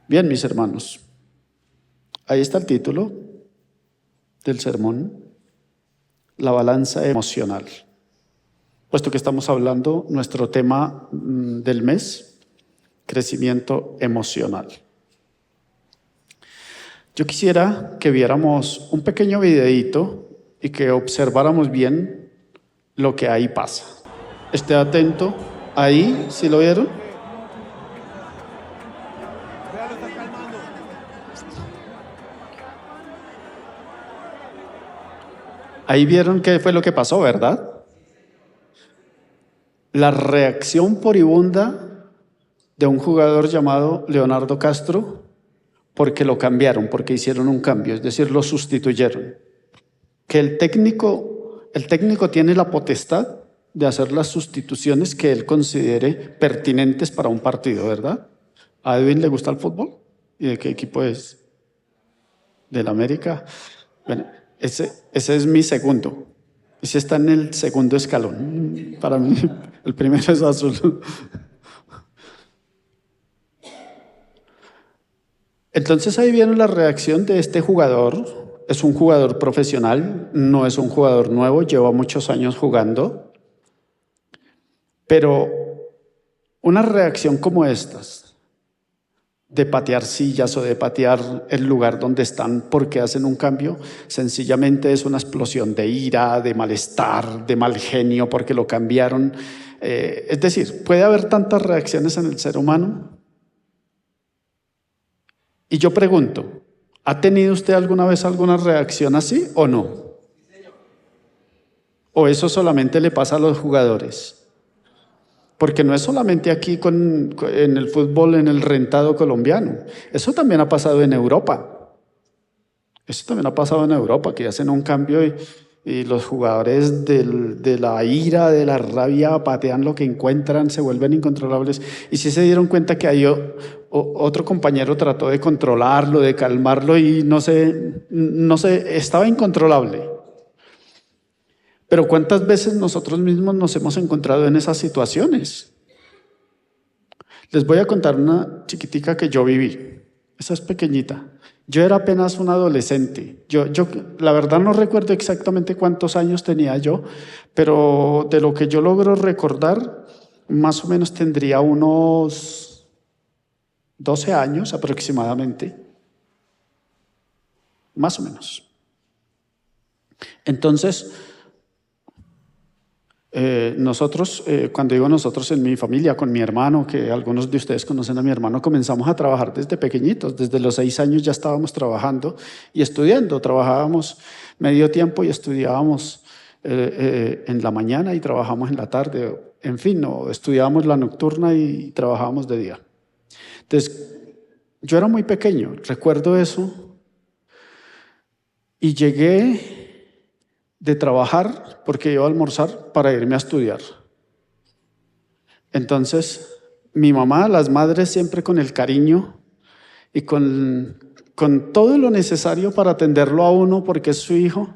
Bien, mis hermanos, ahí está el título del sermón, la balanza emocional. Puesto que estamos hablando, nuestro tema del mes, crecimiento emocional. Yo quisiera que viéramos un pequeño videíto y que observáramos bien lo que ahí pasa. Esté atento. Ahí, ¿sí lo vieron? Ahí vieron qué fue lo que pasó, ¿verdad? La reacción poribunda de un jugador llamado Leonardo Castro porque lo cambiaron, porque hicieron un cambio, es decir, lo sustituyeron. Que el técnico tiene la potestad de hacer las sustituciones que él considere pertinentes para un partido, ¿verdad? ¿A Edwin le gusta el fútbol? ¿Y de qué equipo es? ¿Del América? Bueno, ese es mi segundo. Ese está en el segundo escalón. Para mí, el primero es azul. Entonces ahí viene la reacción de este jugador. Es un jugador profesional, no es un jugador nuevo, lleva muchos años jugando. Pero una reacción como estas, de patear sillas o de patear el lugar donde están porque hacen un cambio, sencillamente es una explosión de ira, de malestar, de mal genio porque lo cambiaron. Es decir, puede haber tantas reacciones en el ser humano. Y yo pregunto, ¿ha tenido usted alguna vez alguna reacción así o no? ¿O eso solamente le pasa a los jugadores? Porque no es solamente aquí en el fútbol, en el rentado colombiano. Eso también ha pasado en Europa. Eso también ha pasado en Europa, que hacen un cambio y los jugadores de la ira, de la rabia, patean lo que encuentran, se vuelven incontrolables. Y sí se dieron cuenta que otro compañero trató de controlarlo, de calmarlo y no sé, estaba incontrolable. Pero ¿cuántas veces nosotros mismos nos hemos encontrado en esas situaciones? Les voy a contar una chiquitica que yo viví. Esa es pequeñita. Yo era apenas un adolescente. Yo la verdad no recuerdo exactamente cuántos años tenía yo, pero de lo que yo logro recordar, más o menos tendría unos 12 años aproximadamente. Más o menos. Entonces, nosotros, cuando digo nosotros en mi familia, con mi hermano, que algunos de ustedes conocen a mi hermano, comenzamos a trabajar desde pequeñitos. Desde los 6 años ya estábamos trabajando y estudiando. Trabajábamos medio tiempo y estudiábamos en la mañana y trabajábamos en la tarde. En fin, no, estudiábamos la nocturna y trabajábamos de día. Entonces, yo era muy pequeño, recuerdo eso, y llegué de trabajar porque iba a almorzar para irme a estudiar. Entonces, mi mamá, las madres siempre con el cariño y con todo lo necesario para atenderlo a uno porque es su hijo,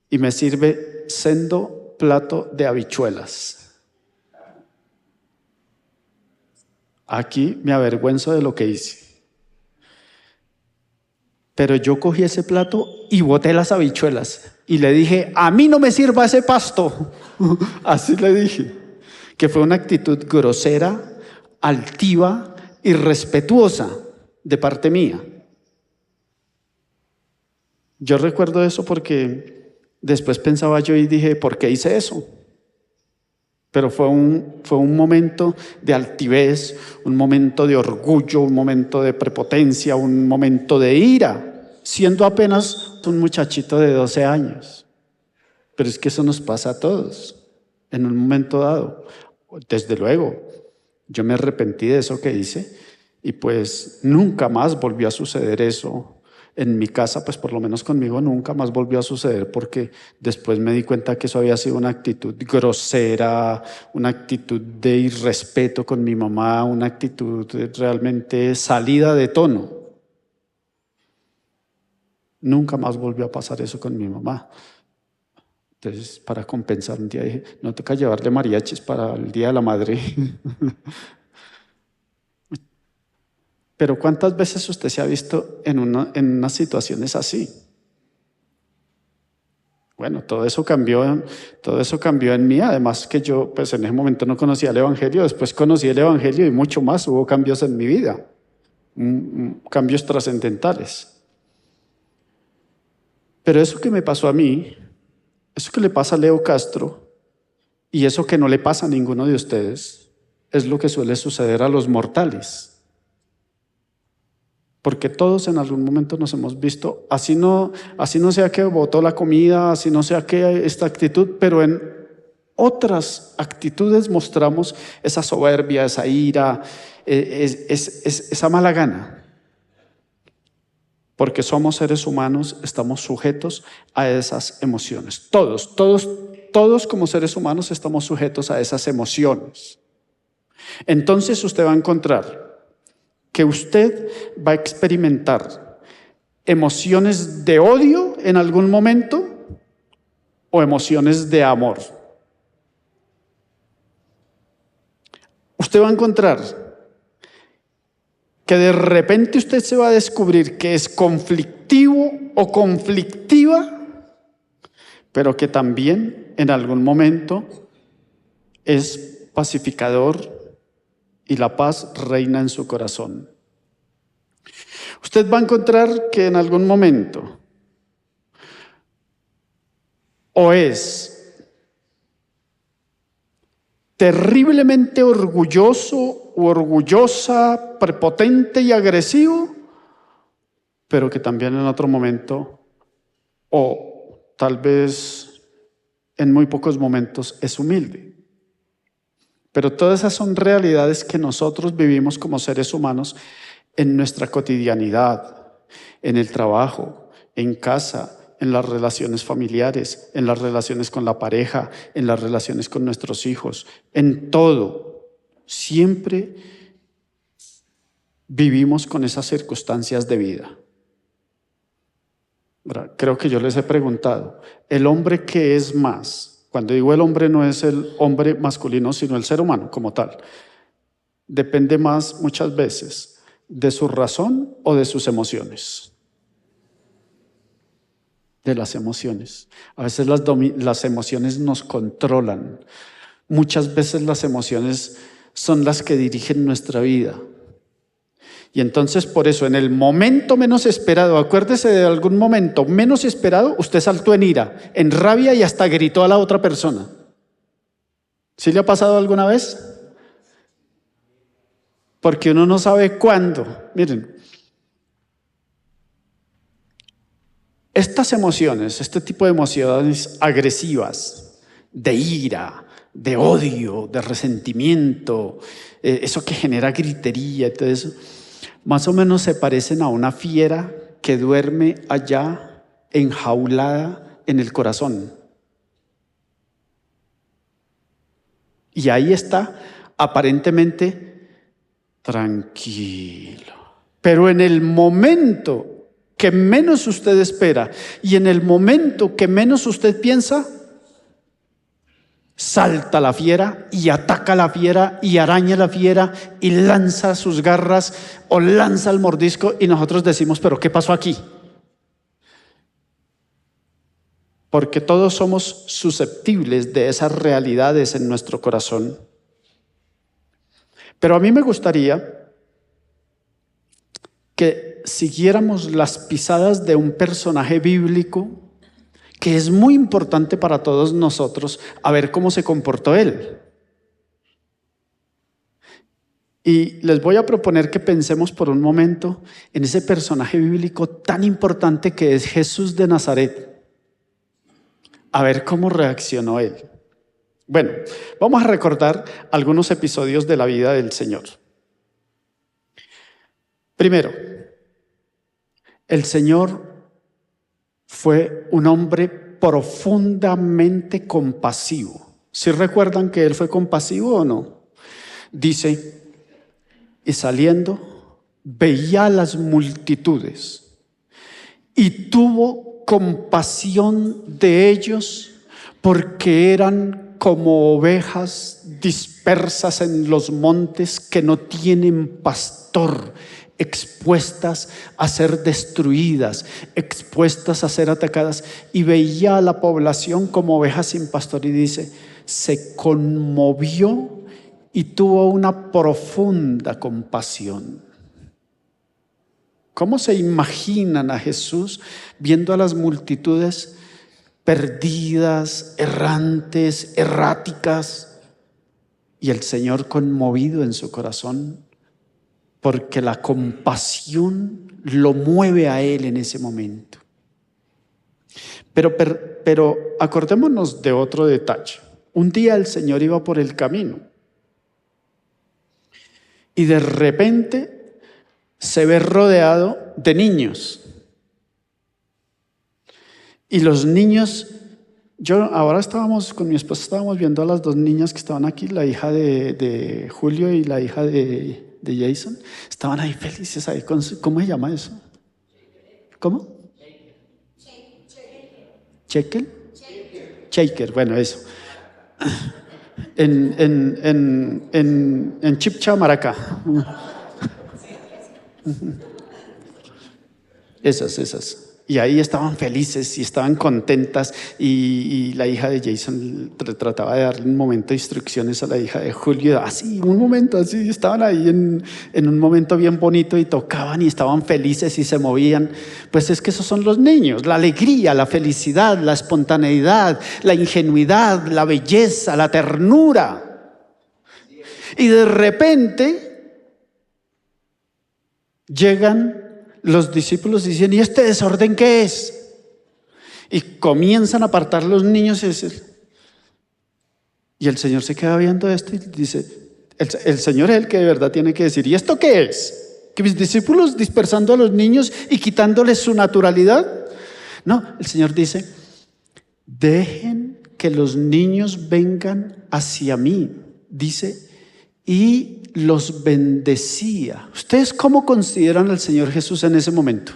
y me sirve sendo plato de habichuelas. Aquí me avergüenzo de lo que hice. Pero yo cogí ese plato y boté las habichuelas. Y le dije, a mí no me sirva ese pasto. Así le dije. Que fue una actitud grosera, altiva, irrespetuosa de parte mía. Yo recuerdo eso porque después pensaba yo y dije, ¿por qué hice eso? Pero fue un momento de altivez, un momento de orgullo, un momento de prepotencia, un momento de ira, siendo apenas un muchachito de 12 años. Pero es que eso nos pasa a todos en un momento dado. Desde luego, yo me arrepentí de eso que hice y pues nunca más volvió a suceder eso. En mi casa, pues por lo menos conmigo nunca más volvió a suceder porque después me di cuenta que eso había sido una actitud grosera, una actitud de irrespeto con mi mamá, una actitud realmente salida de tono. Nunca más volvió a pasar eso con mi mamá. Entonces, para compensar, un día dije, no toca llevarle mariachis para el Día de la Madre. Pero ¿cuántas veces usted se ha visto en unas situaciones así? Bueno, todo eso cambió en mí. Además que yo, pues en ese momento no conocía el Evangelio, después conocí el Evangelio y mucho más, hubo cambios en mi vida, cambios trascendentales. Pero eso que me pasó a mí, eso que le pasa a Leo Castro y eso que no le pasa a ninguno de ustedes, es lo que suele suceder a los mortales. Porque todos en algún momento nos hemos visto, así no sea que botó la comida, así no sea que esta actitud, pero en otras actitudes mostramos esa soberbia, esa ira, esa mala gana. Porque somos seres humanos, estamos sujetos a esas emociones. Todos como seres humanos estamos sujetos a esas emociones. Entonces usted va a encontrar que usted va a experimentar emociones de odio en algún momento o emociones de amor. Usted va a encontrar que de repente usted se va a descubrir que es conflictivo o conflictiva, pero que también en algún momento es pacificador y la paz reina en su corazón. Usted va a encontrar que en algún momento o es terriblemente orgulloso o orgullosa, prepotente y agresivo, pero que también en otro momento, o tal vez en muy pocos momentos, es humilde. Pero todas esas son realidades que nosotros vivimos como seres humanos en nuestra cotidianidad, en el trabajo, en casa, en las relaciones familiares, en las relaciones con la pareja, en las relaciones con nuestros hijos, en todo. Siempre vivimos con esas circunstancias de vida. Creo que yo les he preguntado, ¿el hombre qué es más? Cuando digo el hombre no es el hombre masculino, sino el ser humano como tal. Depende más muchas veces de su razón o de sus emociones. De las emociones. A veces las emociones nos controlan. Muchas veces las emociones son las que dirigen nuestra vida. Y entonces por eso en el momento menos esperado, acuérdese de algún momento menos esperado, usted saltó en ira, en rabia y hasta gritó a la otra persona. ¿Sí le ha pasado alguna vez? Porque uno no sabe cuándo. Miren, estas emociones, este tipo de emociones agresivas, de ira, de odio, de resentimiento, eso que genera gritería y todo eso, más o menos se parecen a una fiera que duerme allá enjaulada en el corazón. Y ahí está, aparentemente tranquilo. Pero en el momento que menos usted espera y en el momento que menos usted piensa, salta la fiera y ataca a la fiera y araña a la fiera y lanza sus garras o lanza el mordisco y nosotros decimos, ¿pero qué pasó aquí? Porque todos somos susceptibles de esas realidades en nuestro corazón. Pero a mí me gustaría que siguiéramos las pisadas de un personaje bíblico que es muy importante para todos nosotros, a ver cómo se comportó él. Y les voy a proponer que pensemos por un momento en ese personaje bíblico tan importante que es Jesús de Nazaret. A ver cómo reaccionó él. Bueno, vamos a recordar algunos episodios de la vida del Señor. Primero, el Señor fue un hombre profundamente compasivo. ¿Sí recuerdan que él fue compasivo o no? Dice, y saliendo, veía a las multitudes y tuvo compasión de ellos porque eran como ovejas dispersas en los montes que no tienen pastor. expuestas a ser destruidas, expuestas a ser atacadas, y veía a la población como ovejas sin pastor y dice, se conmovió y tuvo una profunda compasión. ¿Cómo se imaginan a Jesús viendo a las multitudes perdidas, errantes, erráticas, y el Señor conmovido en su corazón? Porque la compasión lo mueve a Él en ese momento. Pero acordémonos de otro detalle. Un día el Señor iba por el camino y de repente se ve rodeado de niños. Y los niños, ahora estábamos con mi esposa, estábamos viendo a las dos niñas que estaban aquí, la hija de Julio y la hija de Jason. Estaban ahí felices, ahí ¿cómo se llama eso? ¿Cómo? ¿Chekel? Shaker, bueno, eso. En Chipcha, Maracá. Esas. Y ahí estaban felices y estaban contentas, y la hija de Jason trataba de darle un momento de instrucciones a la hija de Julio, así, un momento, así, estaban ahí en un momento bien bonito y tocaban y estaban felices y se movían. Pues es que esos son los niños, la alegría, la felicidad, la espontaneidad, la ingenuidad, la belleza, la ternura. Y de repente llegan los discípulos y dicen, ¿y este desorden qué es? Y comienzan a apartar los niños y el Señor se queda viendo esto y dice, el Señor es el que de verdad tiene que decir, ¿y esto qué es? ¿Que mis discípulos dispersando a los niños y quitándoles su naturalidad? No, el Señor dice, dejen que los niños vengan hacia mí, dice, y los bendecía. ¿Ustedes cómo consideran al Señor Jesús en ese momento?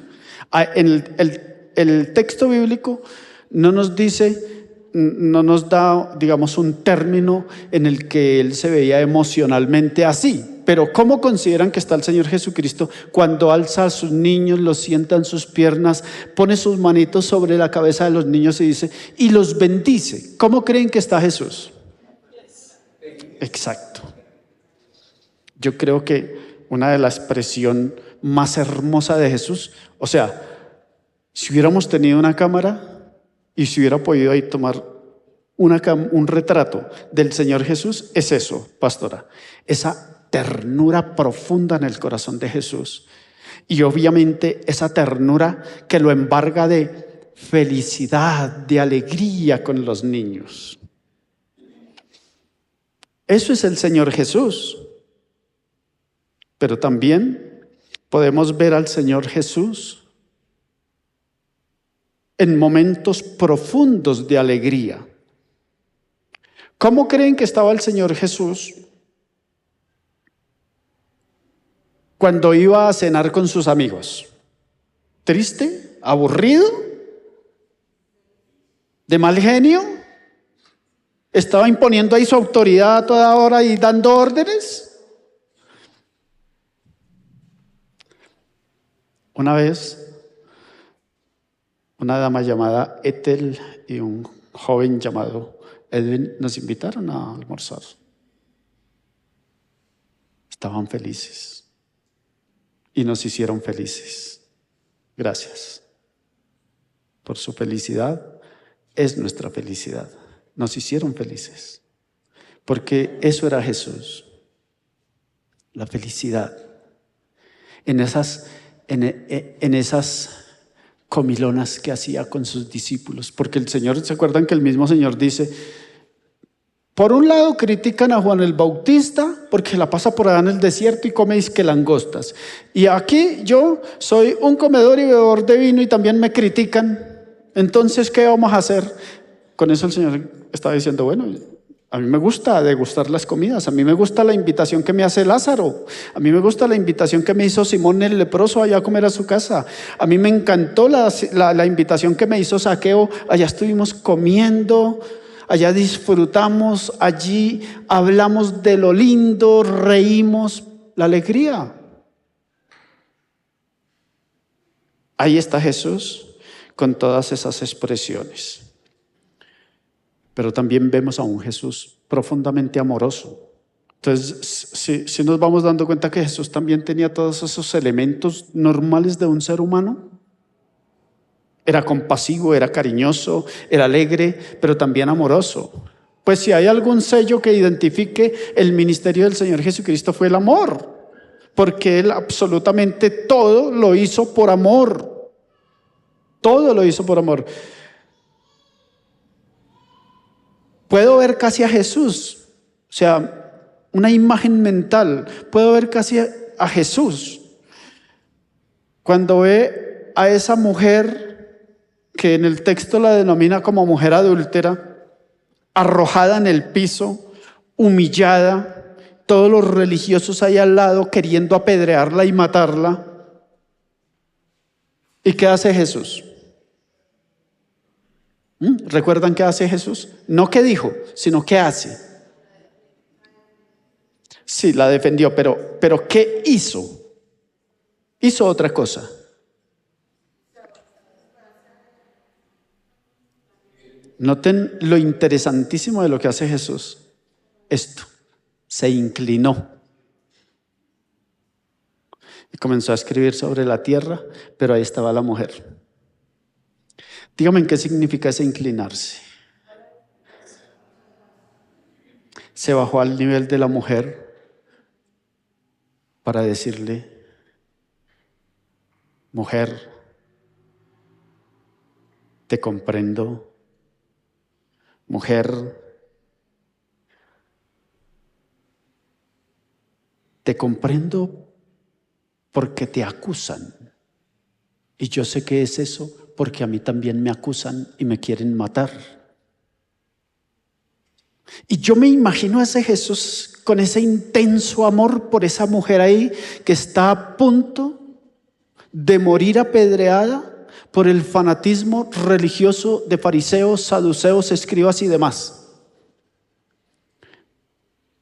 El texto bíblico no nos dice, no nos da, digamos, un término en el que Él se veía emocionalmente así. Pero ¿cómo consideran que está el Señor Jesucristo cuando alza a sus niños, los sienta en sus piernas, pone sus manitos sobre la cabeza de los niños y dice, y los bendice? ¿Cómo creen que está Jesús? Exacto. Yo creo que una de las expresiones más hermosas de Jesús, o sea, si hubiéramos tenido una cámara y si hubiera podido ahí tomar un retrato del Señor Jesús, es eso, pastora, esa ternura profunda en el corazón de Jesús, y obviamente esa ternura que lo embarga de felicidad, de alegría con los niños. Eso es el Señor Jesús. Pero también podemos ver al Señor Jesús en momentos profundos de alegría. ¿Cómo creen que estaba el Señor Jesús cuando iba a cenar con sus amigos? ¿Triste? ¿Aburrido? ¿De mal genio? ¿Estaba imponiendo ahí su autoridad a toda hora y dando órdenes? Una vez, una dama llamada Ethel y un joven llamado Edwin nos invitaron a almorzar. Estaban felices y nos hicieron felices. Gracias por su felicidad. Es nuestra felicidad. Nos hicieron felices porque eso era Jesús, la felicidad. En esas comilonas que hacía con sus discípulos, porque el Señor, ¿se acuerdan que el mismo Señor dice, por un lado critican a Juan el Bautista porque la pasa por allá en el desierto y come que langostas, y aquí yo soy un comedor y bebedor de vino y también me critican, entonces ¿qué vamos a hacer? Con eso el Señor estaba diciendo, bueno, a mí me gusta degustar las comidas, a mí me gusta la invitación que me hace Lázaro, a mí me gusta la invitación que me hizo Simón el leproso allá a comer a su casa, a mí me encantó la invitación que me hizo Zaqueo, allá estuvimos comiendo, allá disfrutamos, allí hablamos de lo lindo, reímos, la alegría. Ahí está Jesús con todas esas expresiones. Pero también vemos a un Jesús profundamente amoroso. Entonces, si nos vamos dando cuenta que Jesús también tenía todos esos elementos normales de un ser humano. Era compasivo, era cariñoso, era alegre, pero también amoroso. Pues si hay algún sello que identifique el ministerio del Señor Jesucristo fue el amor, porque Él absolutamente todo lo hizo por amor. Todo lo hizo por amor. Puedo ver casi a Jesús, o sea, una imagen mental. Puedo ver casi a Jesús cuando ve a esa mujer que en el texto la denomina como mujer adúltera, arrojada en el piso, humillada, todos los religiosos ahí al lado queriendo apedrearla y matarla. ¿Y qué hace Jesús? ¿Recuerdan qué hace Jesús? No qué dijo, sino qué hace. Sí, la defendió, pero ¿qué hizo? Hizo otra cosa. Noten lo interesantísimo de lo que hace Jesús. Esto, se inclinó y comenzó a escribir sobre la tierra, pero ahí estaba la mujer. Dígame en qué significa ese inclinarse. Se bajó al nivel de la mujer para decirle: mujer, te comprendo. Mujer, te comprendo porque te acusan. Y yo sé que es eso porque a mí también me acusan y me quieren matar. Y yo me imagino a ese Jesús con ese intenso amor por esa mujer ahí que está a punto de morir apedreada por el fanatismo religioso de fariseos, saduceos, escribas y demás.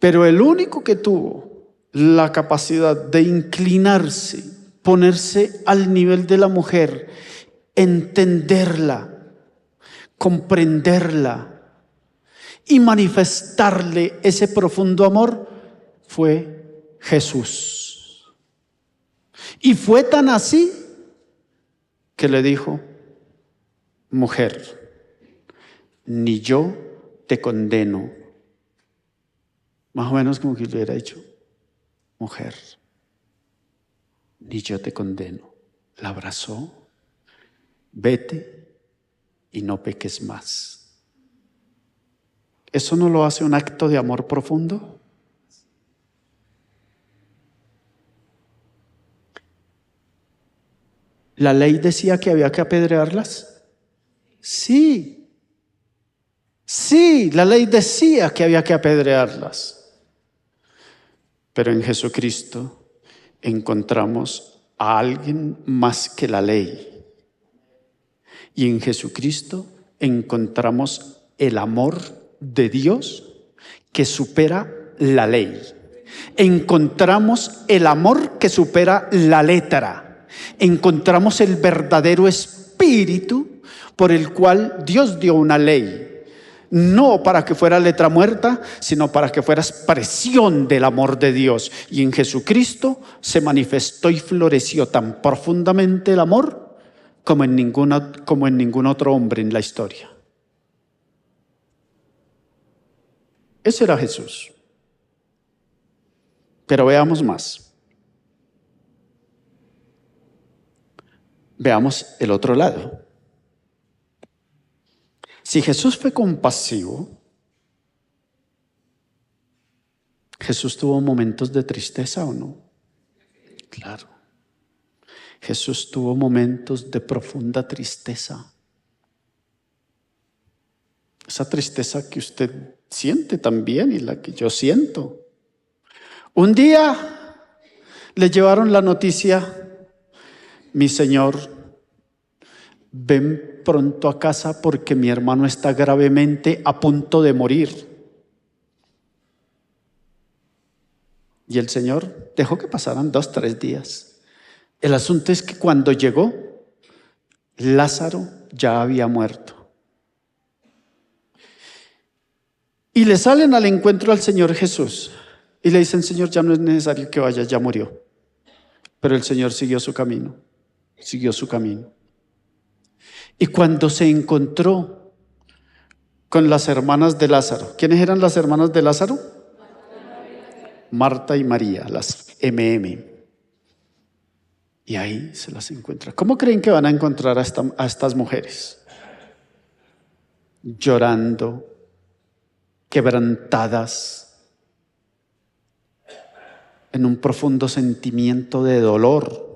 Pero el único que tuvo la capacidad de inclinarse, ponerse al nivel de la mujer, entenderla, comprenderla y manifestarle ese profundo amor fue Jesús. Y fue tan así que le dijo: mujer, ni yo te condeno. Más o menos como que le hubiera dicho: mujer, ni yo te condeno. La abrazó: vete y no peques más. ¿Eso no lo hace un acto de amor profundo? ¿La ley decía que había que apedrearlas? Sí. Sí, la ley decía que había que apedrearlas. Pero en Jesucristo encontramos a alguien más que la ley. Y en Jesucristo encontramos el amor de Dios que supera la ley. Encontramos el amor que supera la letra. Encontramos el verdadero espíritu por el cual Dios dio una ley. No para que fuera letra muerta, sino para que fuera expresión del amor de Dios. Y en Jesucristo se manifestó y floreció tan profundamente el amor como en ningún otro hombre en la historia. Ese era Jesús. Pero veamos más. Veamos el otro lado. Si Jesús fue compasivo, ¿Jesús tuvo momentos de tristeza o no? Claro. Jesús tuvo momentos de profunda tristeza. Esa tristeza que usted siente también y la que yo siento. Un día le llevaron la noticia: mi Señor, ven pronto a casa porque mi hermano está gravemente a punto de morir. Y el Señor dejó que pasaran 2, 3 días. El asunto es que cuando llegó, Lázaro ya había muerto. Y le salen al encuentro al Señor Jesús y le dicen: Señor, ya no es necesario que vayas, ya murió. Pero el Señor siguió su camino, siguió su camino. Y cuando se encontró con las hermanas de Lázaro, ¿quiénes eran las hermanas de Lázaro? Marta y María, las MM. Y ahí se las encuentra. ¿Cómo creen que van a encontrar a estas mujeres? Llorando, quebrantadas, en un profundo sentimiento de dolor.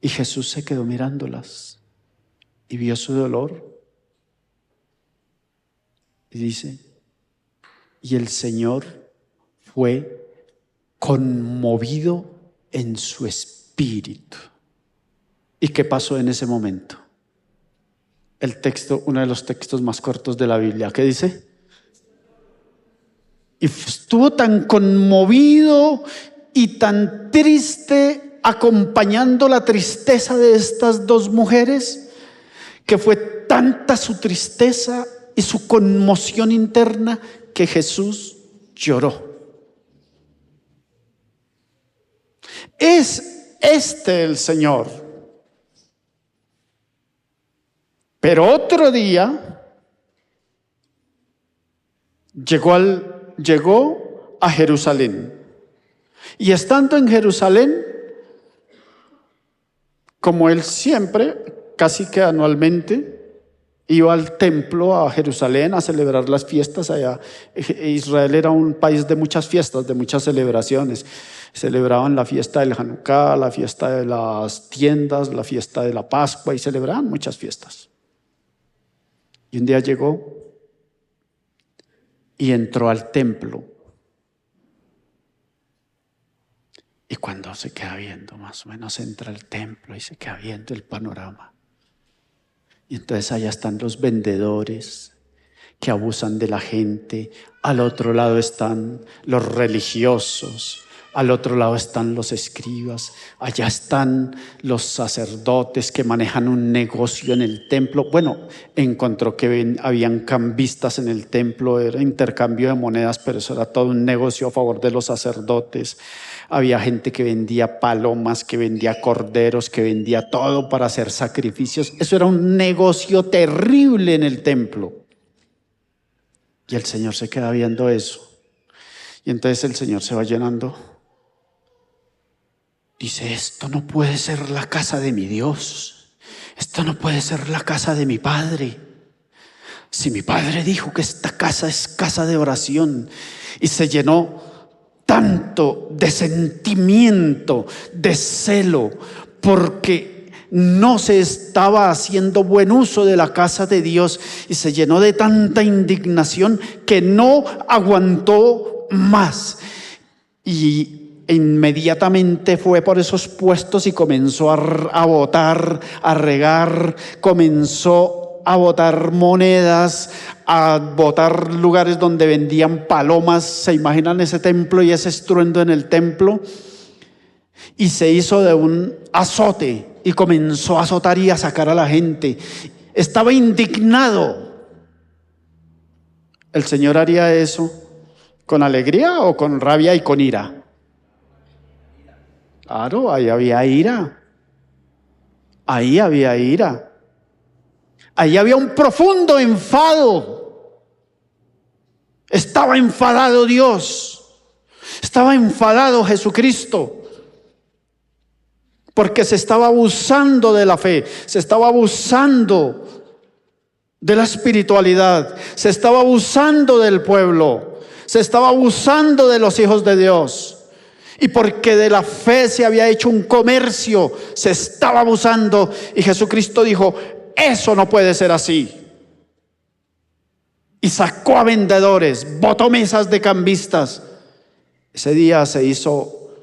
Y Jesús se quedó mirándolas y vio su dolor. Y dice: y el Señor fue conmovido en su espíritu. ¿Y qué pasó en ese momento? El texto, uno de los textos más cortos de la Biblia, ¿qué dice? Y estuvo tan conmovido y tan triste, acompañando la tristeza de estas dos mujeres, que fue tanta su tristeza y su conmoción interna que Jesús lloró. Es este el Señor. Pero otro día llegó a Jerusalén. Y estando en Jerusalén, como él siempre, casi que anualmente, iba al templo a Jerusalén a celebrar las fiestas allá. Israel era un país de muchas fiestas, de muchas celebraciones. Celebraban la fiesta del Hanukkah, la fiesta de las tiendas, la fiesta de la Pascua, y celebraban muchas fiestas. Y un día llegó y entró al templo. Y cuando se queda viendo, más o menos entra al templo y se queda viendo el panorama. Y entonces allá están los vendedores que abusan de la gente. Al otro lado están los religiosos. Al otro lado están los escribas. Allá están los sacerdotes que manejan un negocio en el templo. Bueno, encontró que habían cambistas en el templo. Era intercambio de monedas, pero eso era todo un negocio a favor de los sacerdotes. Había gente que vendía palomas, que vendía corderos, que vendía todo para hacer sacrificios. Eso era un negocio terrible en el templo. Y el Señor se queda viendo eso. Y entonces el Señor se va llenando. Dice: esto no puede ser la casa de mi Dios. Esto no puede ser la casa de mi Padre. Si mi Padre dijo que esta casa es casa de oración. Y se llenó tanto de sentimiento, de celo, porque no se estaba haciendo buen uso de la casa de Dios, y se llenó de tanta indignación que no aguantó más. Y inmediatamente fue por esos puestos y comenzó a botar, a regar, comenzó a botar monedas, a botar lugares donde vendían palomas. ¿Se imaginan ese templo y ese estruendo en el templo? Y se hizo de un azote y comenzó a azotar y a sacar a la gente. Estaba indignado. ¿El Señor haría eso con alegría o con rabia y con ira? Claro, ahí había ira. Ahí había ira. Ahí había un profundo enfado. Estaba enfadado Dios. Estaba enfadado Jesucristo. Porque se estaba abusando de la fe. Se estaba abusando de la espiritualidad. Se estaba abusando del pueblo. Se estaba abusando de los hijos de Dios. Y porque de la fe se había hecho un comercio, se estaba abusando. Y Jesucristo dijo: eso no puede ser así. Y sacó a vendedores, botó mesas de cambistas. Ese día se hizo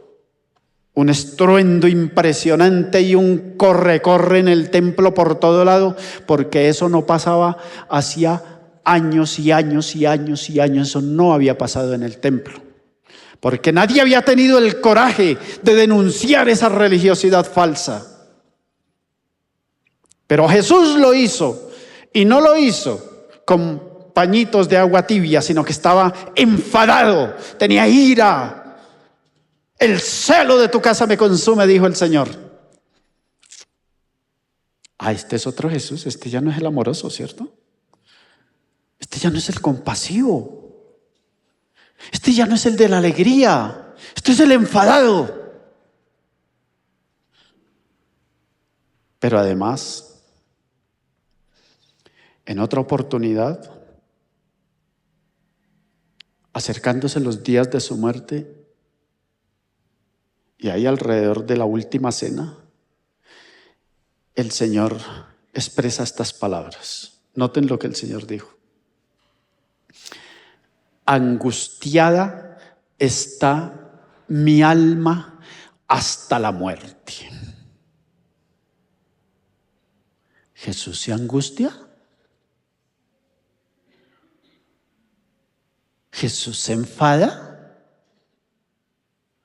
un estruendo impresionante y un corre-corre en el templo por todo lado, porque eso no pasaba hacía años y años y años y años. Eso no había pasado en el templo, porque nadie había tenido el coraje de denunciar esa religiosidad falsa. Pero Jesús lo hizo, y no lo hizo con pañitos de agua tibia, sino que estaba enfadado, tenía ira. El celo de tu casa me consume, dijo el Señor. Este es otro Jesús, este ya no es el amoroso, ¿cierto? Este ya no es el compasivo. Este ya no es el de la alegría. Este es el enfadado. Pero además, en otra oportunidad, acercándose los días de su muerte, y ahí alrededor de la última cena, el Señor expresa estas palabras. Noten lo que el Señor dijo. Angustiada está mi alma hasta la muerte. ¿Jesús se angustia? ¿Jesús se enfada?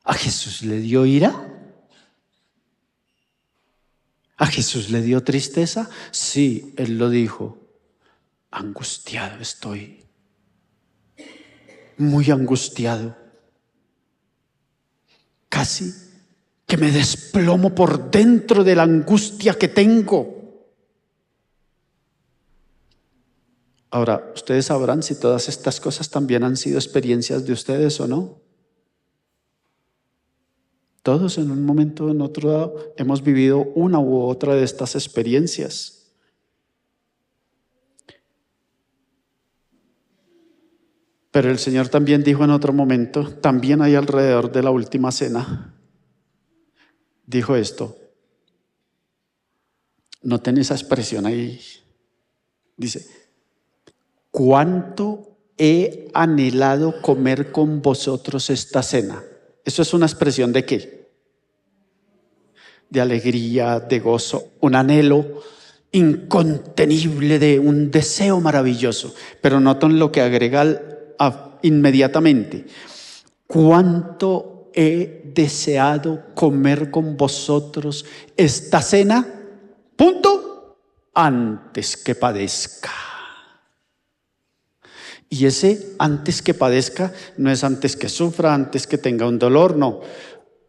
¿A Jesús le dio ira? ¿A Jesús le dio tristeza? Sí, Él lo dijo. Angustiado estoy. Muy angustiado. Casi que me desplomo por dentro de la angustia que tengo. Ahora, ustedes sabrán si todas estas cosas también han sido experiencias de ustedes o no. Todos en un momento o en otro lado hemos vivido una u otra de estas experiencias. Pero el Señor también dijo en otro momento, también ahí alrededor de la última cena, dijo esto. Noten esa expresión ahí. Dice, ¿cuánto he anhelado comer con vosotros esta cena? ¿Eso es una expresión de qué? De alegría, de gozo, un anhelo incontenible, de un deseo maravilloso. Pero noten lo que agrega inmediatamente. ¿Cuánto he deseado comer con vosotros esta cena? Punto. Antes que padezca. Y ese antes que padezca no es antes que sufra, antes que tenga un dolor, no.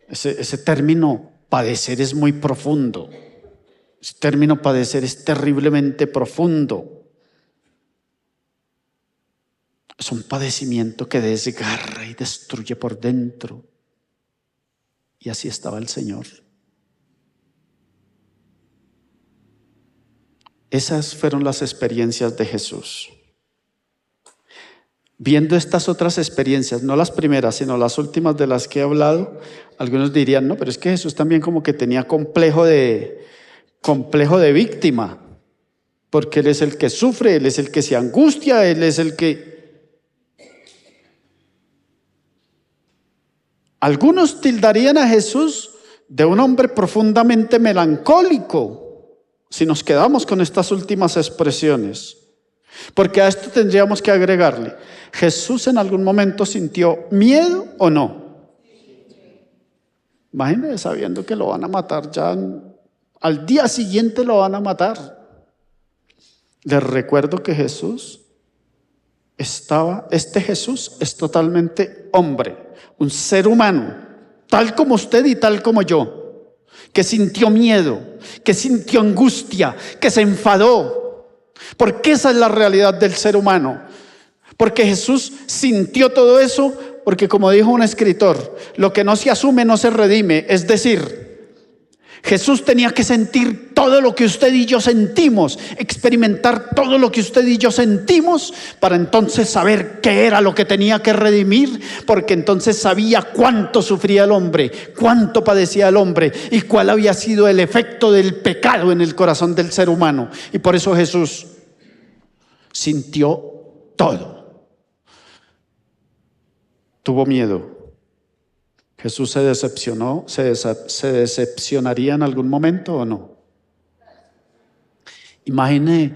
Ese término padecer es muy profundo. Ese término padecer es terriblemente profundo. Es un padecimiento que desgarra y destruye por dentro. Y así estaba el Señor. Esas fueron las experiencias de Jesús. Viendo estas otras experiencias, no las primeras, sino las últimas de las que he hablado, algunos dirían, no, pero es que Jesús también como que tenía complejo de víctima, porque Él es el que sufre, Él es el que se angustia, Él es el que... Algunos tildarían a Jesús de un hombre profundamente melancólico, si nos quedamos con estas últimas expresiones. Porque a esto tendríamos que agregarle, ¿Jesús en algún momento sintió miedo o no? Imagínense sabiendo que lo van a matar ya, al día siguiente lo van a matar. Les recuerdo que Jesús Jesús es totalmente hombre, un ser humano, tal como usted y tal como yo, que sintió miedo, que sintió angustia, que se enfadó, porque esa es la realidad del ser humano. Porque Jesús sintió todo eso, porque como dijo un escritor, lo que no se asume no se redime, es decir, Jesús tenía que sentir todo lo que usted y yo sentimos, experimentar todo lo que usted y yo sentimos, para entonces saber qué era lo que tenía que redimir, porque entonces sabía cuánto sufría el hombre, cuánto padecía el hombre y cuál había sido el efecto del pecado en el corazón del ser humano. Y por eso Jesús sintió todo. Tuvo miedo. ¿Jesús se decepcionó? ¿Se decepcionaría en algún momento o no? Imagine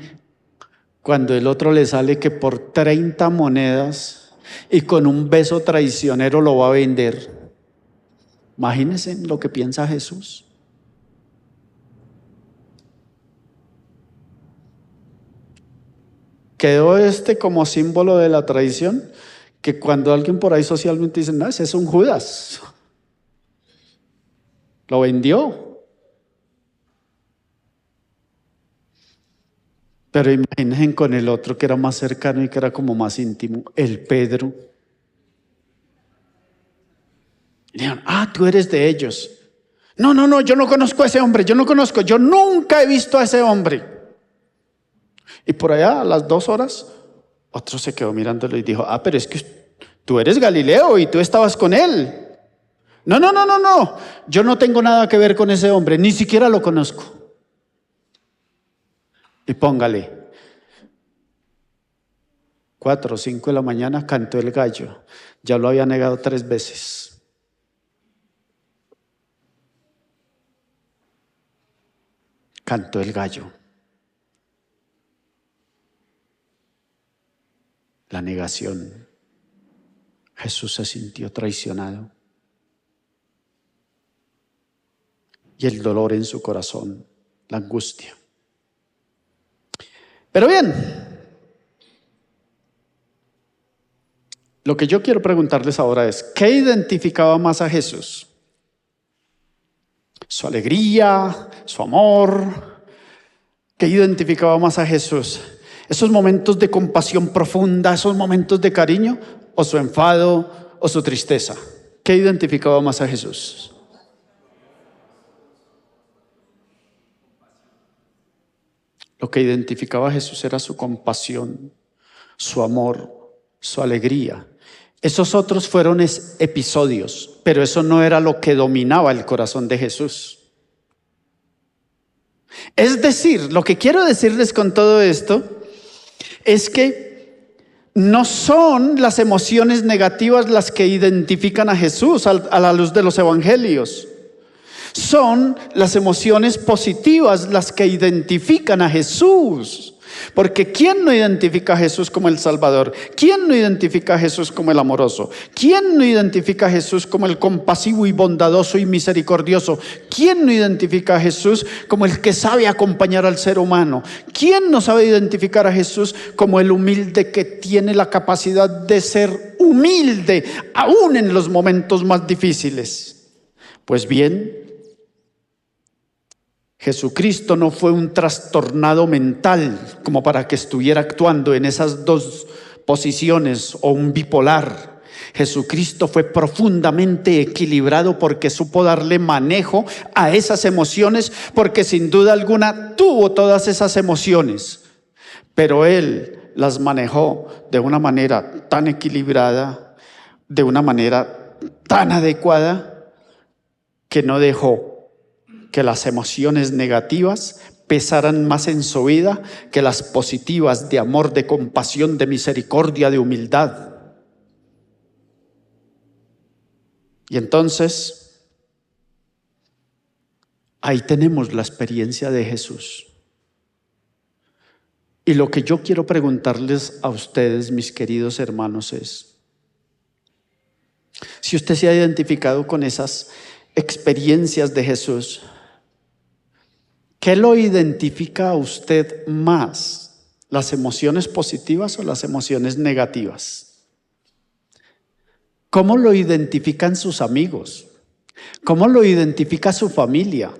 cuando el otro le sale que por 30 monedas y con un beso traicionero lo va a vender. Imagínense lo que piensa Jesús. Quedó como símbolo de la tradición, que cuando alguien por ahí socialmente dice, no, ese es un Judas, lo vendió. Pero imaginen con el otro que era más cercano y que era como más íntimo, el Pedro. Y dijeron, tú eres de ellos. No, no, no, yo no conozco a ese hombre, yo nunca he visto a ese hombre. Y por allá a las 2 horas, otro se quedó mirándolo y dijo, pero es que tú eres Galileo y tú estabas con él. No, no, no, no, no, yo no tengo nada que ver con ese hombre, ni siquiera lo conozco. Y póngale, 4 o 5 de la mañana cantó el gallo, ya lo había negado 3 veces. Cantó el gallo. La negación. Jesús se sintió traicionado. Y el dolor en su corazón, la angustia. Pero bien, lo que yo quiero preguntarles ahora es, ¿qué identificaba más a Jesús? ¿Su alegría, su amor? ¿Qué identificaba más a Jesús? ¿Esos momentos de compasión profunda, esos momentos de cariño? ¿O su enfado o su tristeza? ¿Qué identificaba más a Jesús? Lo que identificaba a Jesús era su compasión, su amor, su alegría. Esos otros fueron episodios, pero eso no era lo que dominaba el corazón de Jesús. Es decir, lo que quiero decirles con todo esto es que no son las emociones negativas las que identifican a Jesús a la luz de los evangelios. Son las emociones positivas las que identifican a Jesús. Porque ¿quién no identifica a Jesús como el Salvador? ¿Quién no identifica a Jesús como el amoroso? ¿Quién no identifica a Jesús como el compasivo y bondadoso y misericordioso? ¿Quién no identifica a Jesús como el que sabe acompañar al ser humano? ¿Quién no sabe identificar a Jesús como el humilde que tiene la capacidad de ser humilde aún en los momentos más difíciles? Pues bien, Jesucristo no fue un trastornado mental como para que estuviera actuando en esas 2 posiciones o un bipolar. Jesucristo fue profundamente equilibrado porque supo darle manejo a esas emociones, porque sin duda alguna tuvo todas esas emociones, pero Él las manejó de una manera tan equilibrada, de una manera tan adecuada, que no dejó que las emociones negativas pesaran más en su vida que las positivas de amor, de compasión, de misericordia, de humildad. Y entonces, ahí tenemos la experiencia de Jesús. Y lo que yo quiero preguntarles a ustedes, mis queridos hermanos, es, si usted se ha identificado con esas experiencias de Jesús, ¿qué lo identifica a usted más? ¿Las emociones positivas o las emociones negativas? ¿Cómo lo identifican sus amigos? ¿Cómo lo identifica su familia?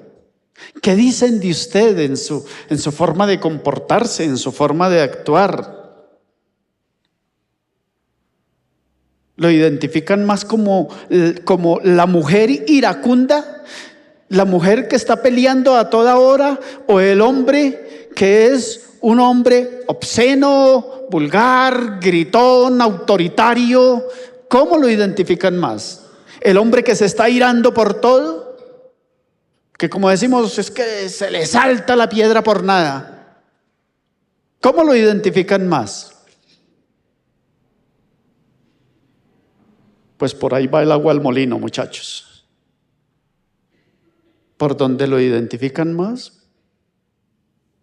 ¿Qué dicen de usted en su forma de comportarse, en su forma de actuar? ¿Lo identifican más como la mujer iracunda? ¿La mujer que está peleando a toda hora? ¿O el hombre que es un hombre obsceno, vulgar, gritón, autoritario? ¿Cómo lo identifican más? ¿El hombre que se está irando por todo? Que como decimos, es que se le salta la piedra por nada. ¿Cómo lo identifican más? Pues por ahí va el agua al molino, muchachos. ¿Por dónde lo identifican más?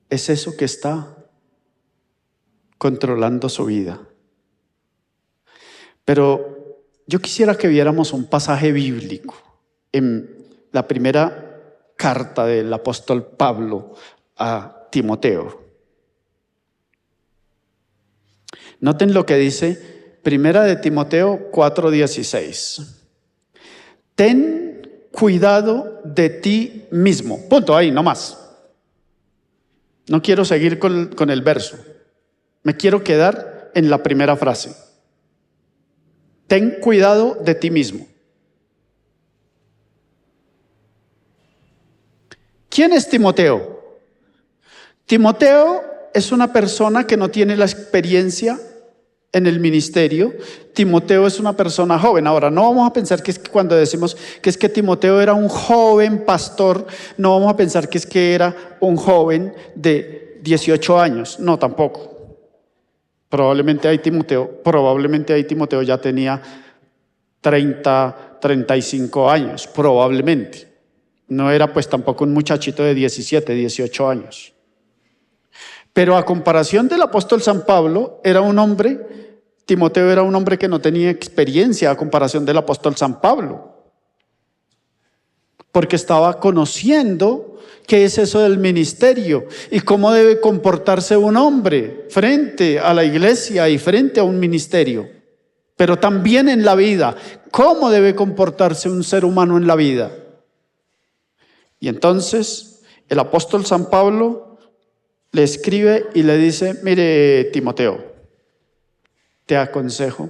Es eso que está controlando su vida. Pero yo quisiera que viéramos un pasaje bíblico en la primera carta del apóstol Pablo a Timoteo. Noten lo que dice Primera de Timoteo 4:16. Ten cuidado de ti mismo. Punto, ahí, no más. No quiero seguir con el verso. Me quiero quedar en la primera frase. Ten cuidado de ti mismo. ¿Quién es Timoteo? Timoteo es una persona que no tiene la experiencia en el ministerio. Timoteo es una persona joven. Ahora, no vamos a pensar que es que cuando decimos que es que Timoteo era un joven pastor, no vamos a pensar que es que era un joven de 18 años. No, tampoco. Probablemente ahí Timoteo ya tenía 30, 35 años, probablemente. No era pues tampoco un muchachito de 17, 18 años. Pero a comparación del apóstol San Pablo, Timoteo era un hombre que no tenía experiencia a comparación del apóstol San Pablo. Porque estaba conociendo qué es eso del ministerio y cómo debe comportarse un hombre frente a la iglesia y frente a un ministerio. Pero también en la vida, cómo debe comportarse un ser humano en la vida. Y entonces el apóstol San Pablo le escribe y le dice: mire, Timoteo, te aconsejo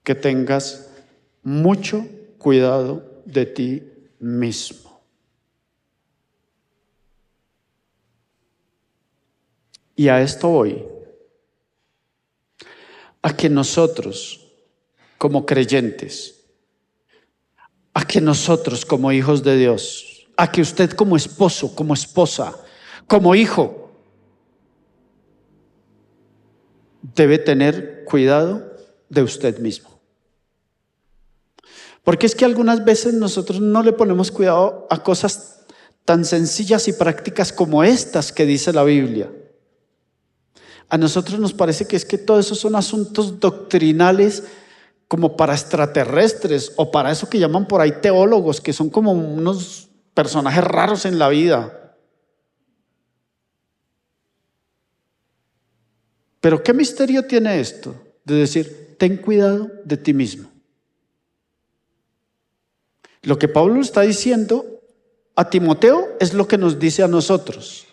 que tengas mucho cuidado de ti mismo. Y a esto voy, a que nosotros como creyentes, a que nosotros como hijos de Dios, a que usted como esposo, como esposa, como hijo, debe tener cuidado de usted mismo. Porque es que algunas veces nosotros no le ponemos cuidado a cosas tan sencillas y prácticas como estas que dice la Biblia. A nosotros nos parece que es que todos esos son asuntos doctrinales como para extraterrestres o para eso que llaman por ahí teólogos, que son como unos personajes raros en la vida. Pero ¿qué misterio tiene esto? De decir, ten cuidado de ti mismo. Lo que Pablo está diciendo a Timoteo es lo que nos dice a nosotros.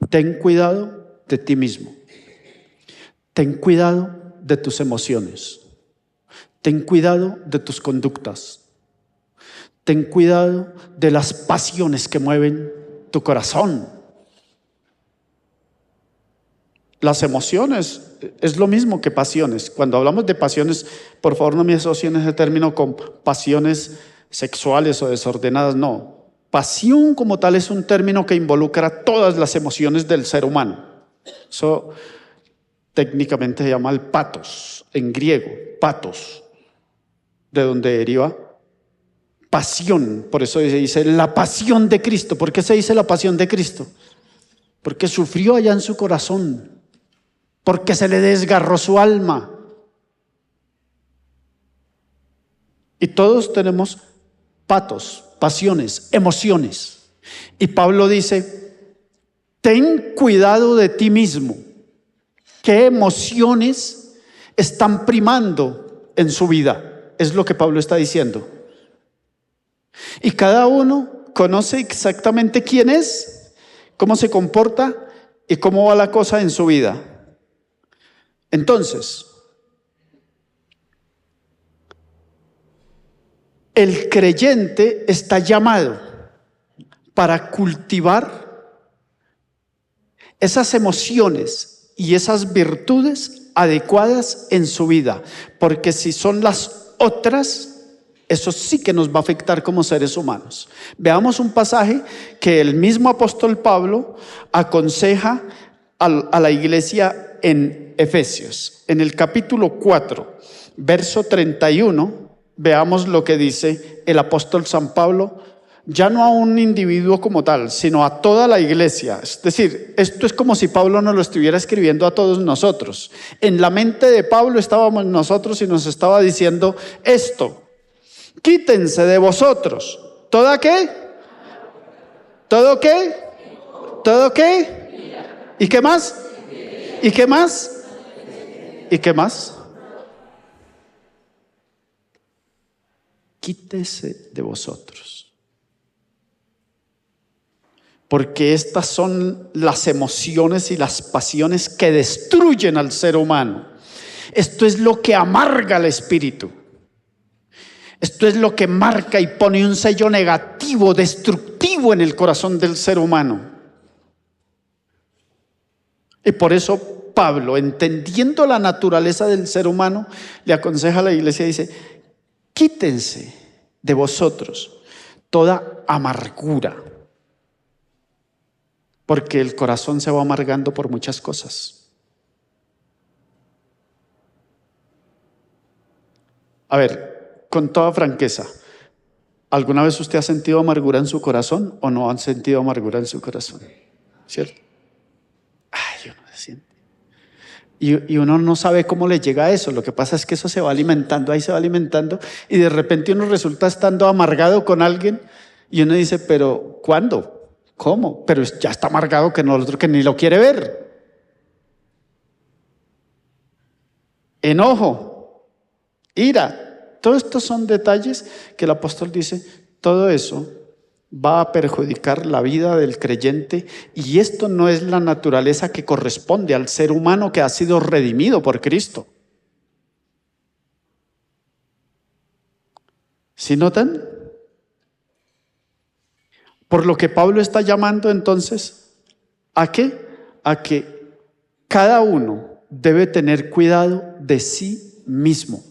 Ten cuidado de ti mismo. Ten cuidado de tus emociones. Ten cuidado de tus conductas. Ten cuidado de las pasiones que mueven tu corazón. Las emociones es lo mismo que pasiones. Cuando hablamos de pasiones, por favor no me asocien ese término con pasiones sexuales o desordenadas, no. Pasión como tal es un término que involucra todas las emociones del ser humano. Eso técnicamente se llama el patos, en griego, patos, de donde deriva pasión. Por eso se dice la pasión de Cristo. ¿Por qué se dice la pasión de Cristo? Porque sufrió allá en su corazón, porque se le desgarró su alma. Y todos tenemos patos, pasiones, emociones. Y Pablo dice, ten cuidado de ti mismo. ¿Qué emociones están primando en su vida? Es lo que Pablo está diciendo. Y cada uno conoce exactamente quién es, cómo se comporta y cómo va la cosa en su vida. Entonces, el creyente está llamado para cultivar esas emociones y esas virtudes adecuadas en su vida, porque si son las otras, eso sí que nos va a afectar como seres humanos. Veamos un pasaje que el mismo apóstol Pablo aconseja a la iglesia en Efesios. En el capítulo 4, verso 31, veamos lo que dice el apóstol San Pablo, ya no a un individuo como tal, sino a toda la iglesia. Es decir, esto es como si Pablo nos lo estuviera escribiendo a todos nosotros. En la mente de Pablo estábamos nosotros y nos estaba diciendo esto: quítense de vosotros. ¿Toda qué? ¿Todo qué? ¿Todo qué? ¿Y qué más? ¿Y qué más? ¿Y qué más? Quítese de vosotros. Porque estas son las emociones y las pasiones que destruyen al ser humano. Esto es lo que amarga al espíritu. Esto es lo que marca y pone un sello negativo, destructivo en el corazón del ser humano. Y por eso Pablo, entendiendo la naturaleza del ser humano, le aconseja a la iglesia y dice: quítense de vosotros toda amargura, porque el corazón se va amargando por muchas cosas. A ver, con toda franqueza, ¿alguna vez usted ha sentido amargura en su corazón o no han sentido amargura en su corazón? ¿Cierto? Ay, uno se siente. Y uno no sabe cómo le llega a eso. Lo que pasa es que eso se va alimentando, ahí se va alimentando, y de repente uno resulta estando amargado con alguien y uno dice: pero ¿cuándo? ¿Cómo? Pero ya está amargado que no, el otro que ni lo quiere ver. Enojo, ira, todos estos son detalles que el apóstol dice: todo eso va a perjudicar la vida del creyente, y esto no es la naturaleza que corresponde al ser humano que ha sido redimido por Cristo. ¿Sí notan? Por lo que Pablo está llamando entonces, ¿a qué? A que cada uno debe tener cuidado de sí mismo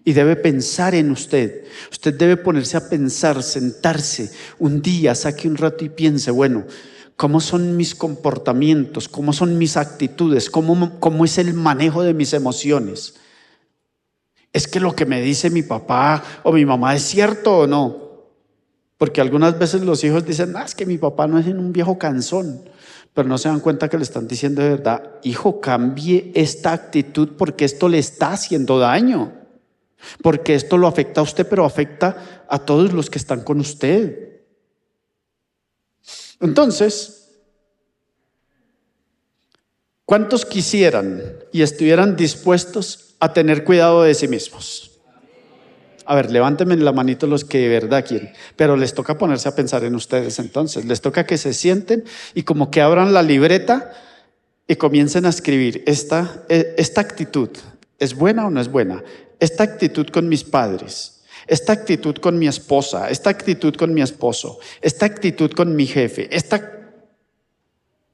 y debe pensar en usted. Usted debe ponerse a pensar, sentarse un día, saque un rato y piense: bueno, ¿cómo son mis comportamientos? ¿Cómo son mis actitudes? ¿Cómo es el manejo de mis emociones? ¿Es que lo que me dice mi papá o mi mamá es cierto o no? Porque algunas veces los hijos dicen: es que mi papá no es un viejo cansón, pero no se dan cuenta que le están diciendo de verdad: hijo, cambie esta actitud porque esto le está haciendo daño, porque esto lo afecta a usted, pero afecta a todos los que están con usted. Entonces, ¿cuántos quisieran y estuvieran dispuestos a tener cuidado de sí mismos? A ver, levántenme la manito los que de verdad quieren, pero les toca ponerse a pensar en ustedes entonces. Les toca que se sienten y como que abran la libreta y comiencen a escribir: esta actitud, ¿es buena o no es buena? Esta actitud con mis padres, esta actitud con mi esposa, esta actitud con mi esposo, esta actitud con mi jefe,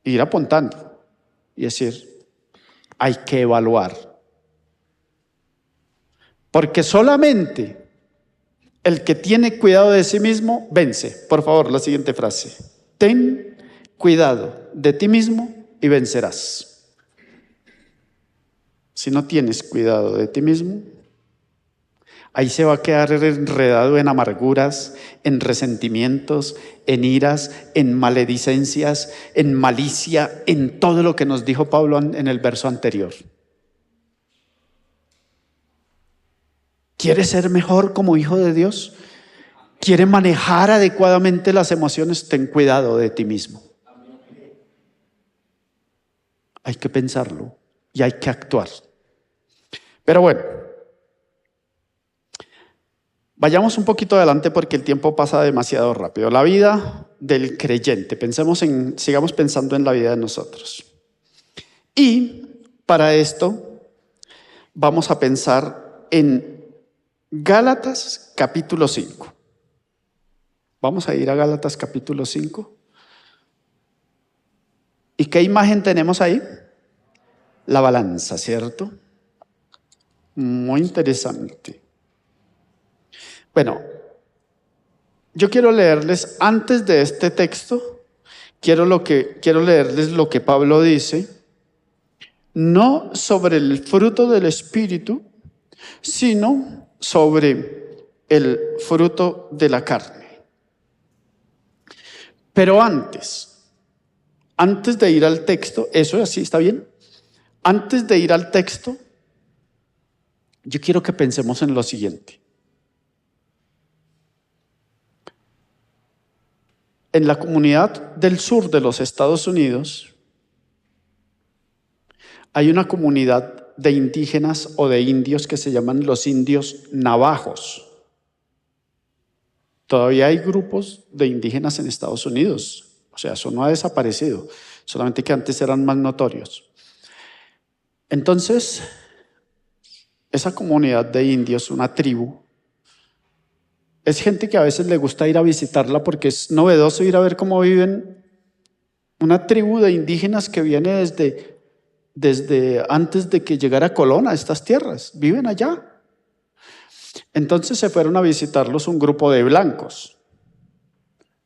ir apuntando y decir: hay que evaluar. Porque solamente el que tiene cuidado de sí mismo vence. Por favor, la siguiente frase: ten cuidado de ti mismo y vencerás. Si no tienes cuidado de ti mismo, ahí se va a quedar enredado en amarguras, en resentimientos, en iras, en maledicencias, en malicia, en todo lo que nos dijo Pablo en el verso anterior. ¿Quieres ser mejor como hijo de Dios? ¿Quiere manejar adecuadamente las emociones? Ten cuidado de ti mismo. Hay que pensarlo y hay que actuar. Pero bueno, vayamos un poquito adelante porque el tiempo pasa demasiado rápido. La vida del creyente. Sigamos pensando en la vida de nosotros. Y para esto vamos a pensar en Gálatas capítulo 5. Vamos a ir a Gálatas capítulo 5. ¿Y qué imagen tenemos ahí? La balanza, ¿cierto? Muy interesante. Bueno, yo quiero leerles antes de este texto, quiero leerles lo que Pablo dice, no sobre el fruto del Espíritu, sino sobre el fruto de la carne. Pero antes de ir al texto, ¿eso así está bien? Antes de ir al texto, yo quiero que pensemos en lo siguiente. En la comunidad del sur de los Estados Unidos hay una comunidad de indígenas o de indios que se llaman los indios navajos. Todavía hay grupos de indígenas en Estados Unidos. O sea, eso no ha desaparecido, solamente que antes eran más notorios. Entonces, esa comunidad de indios, una tribu, es gente que a veces le gusta ir a visitarla porque es novedoso ir a ver cómo viven una tribu de indígenas que viene desde antes de que llegara Colón a estas tierras. Viven allá. Entonces se fueron a visitarlos un grupo de blancos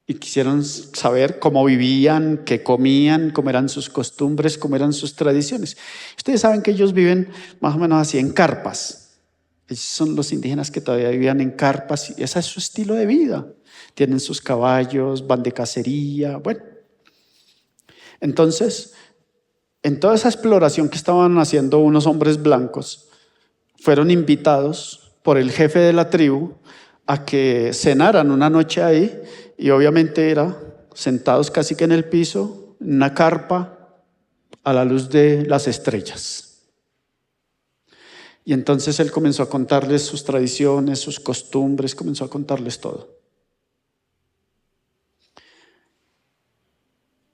y quisieron saber cómo vivían, qué comían, cómo eran sus costumbres, cómo eran sus tradiciones. Ustedes saben que ellos viven más o menos así en carpas. Ellos son los indígenas que todavía vivían en carpas y ese es su estilo de vida. Tienen sus caballos, van de cacería, bueno. Entonces, en toda esa exploración que estaban haciendo unos hombres blancos, fueron invitados por el jefe de la tribu a que cenaran una noche ahí y obviamente era sentados casi que en el piso, en una carpa a la luz de las estrellas. Y entonces él comenzó a contarles sus tradiciones, sus costumbres, comenzó a contarles todo.